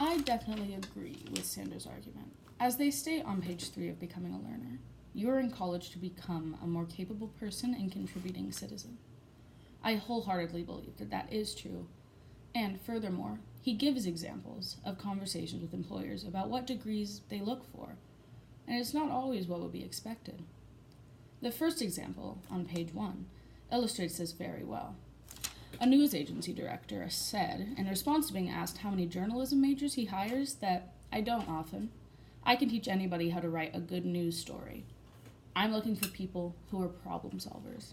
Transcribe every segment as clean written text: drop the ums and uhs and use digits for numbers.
I definitely agree with Sanders' argument. As they state on page 3 of Becoming a Learner, you are in college to become a more capable person and contributing citizen. I wholeheartedly believe that that is true. And furthermore, he gives examples of conversations with employers about what degrees they look for, and it's not always what would be expected. The first example, on page 1, illustrates this very well. A news agency director said, in response to being asked how many journalism majors he hires, that I don't often. I can teach anybody how to write a good news story. I'm looking for people who are problem solvers.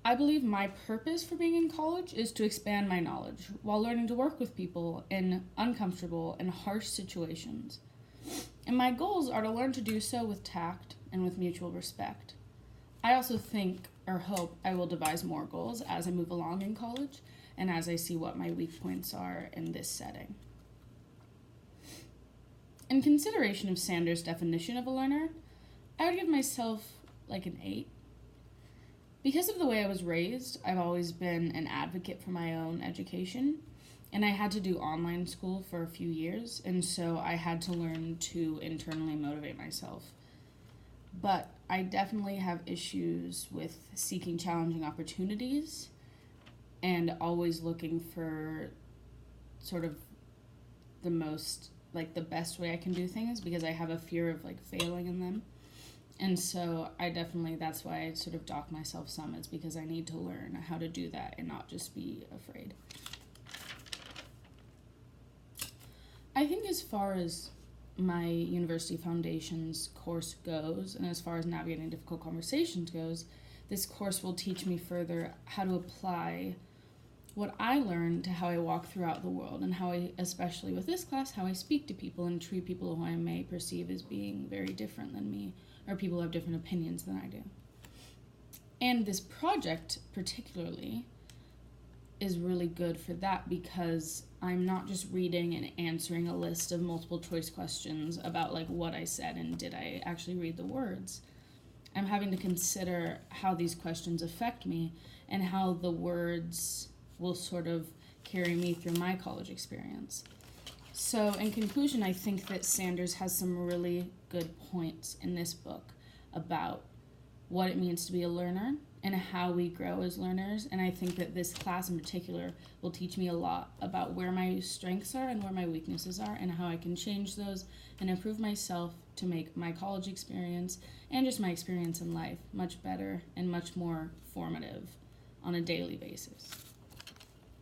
I believe my purpose for being in college is to expand my knowledge while learning to work with people in uncomfortable and harsh situations. And my goals are to learn to do so with tact and with mutual respect. I also think or hope I will devise more goals as I move along in college and as I see what my weak points are in this setting. In consideration of Sanders' definition of a learner, I would give myself like an 8. Because of the way I was raised, I've always been an advocate for my own education, and I had to do online school for a few years, and so I had to learn to internally motivate myself. But I definitely have issues with seeking challenging opportunities and always looking for sort of the most, like the best way I can do things because I have a fear of like failing in them. And so that's why I sort of dock myself some. It's because I need to learn how to do that and not just be afraid. I think as far as my University Foundations course goes, and as far as navigating difficult conversations goes, this course will teach me further how to apply what I learned to how I walk throughout the world and how I, especially with this class, how I speak to people and treat people who I may perceive as being very different than me or people who have different opinions than I do. And this project particularly is really good for that because I'm not just reading and answering a list of multiple choice questions about like what I said and did I actually read the words. I'm having to consider how these questions affect me and how the words will sort of carry me through my college experience. So in conclusion, I think that Sanders has some really good points in this book about what it means to be a learner and how we grow as learners. And I think that this class in particular will teach me a lot about where my strengths are and where my weaknesses are and how I can change those and improve myself to make my college experience and just my experience in life much better and much more formative on a daily basis.